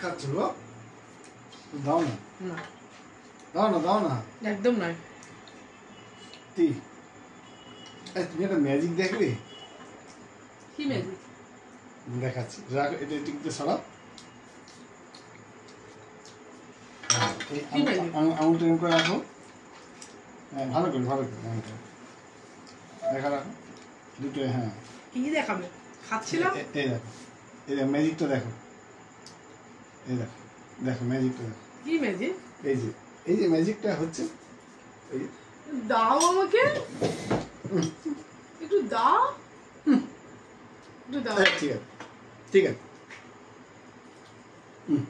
খাচ্ছ গো? দাও না, না দাও না, দাও না। একদম নয়। তুমি একটা ম্যাজিক দেখবে? কি ম্যাজিক? দেখাচ্ছি, রাখো এটা টিকতে সরাও। আঙুলটা এরকম করে রাখো। হ্যাঁ, ভালো করে আঙুলটা দেখা রাখো দুটো। হ্যাঁ, কি দেখাবে? খাচ্ছিলাম। এই দেখো, এই দেখো ম্যাজিকটা দেখো, এই দেখো, দেখো ম্যাজিকটা দেখো। কি ম্যাজিক? এই যে ম্যাজিকটা হচ্ছে, এই যে দাও আমাকে একটু দাও, একটু দাও। ঠিক আছে, ঠিক আছে। হুম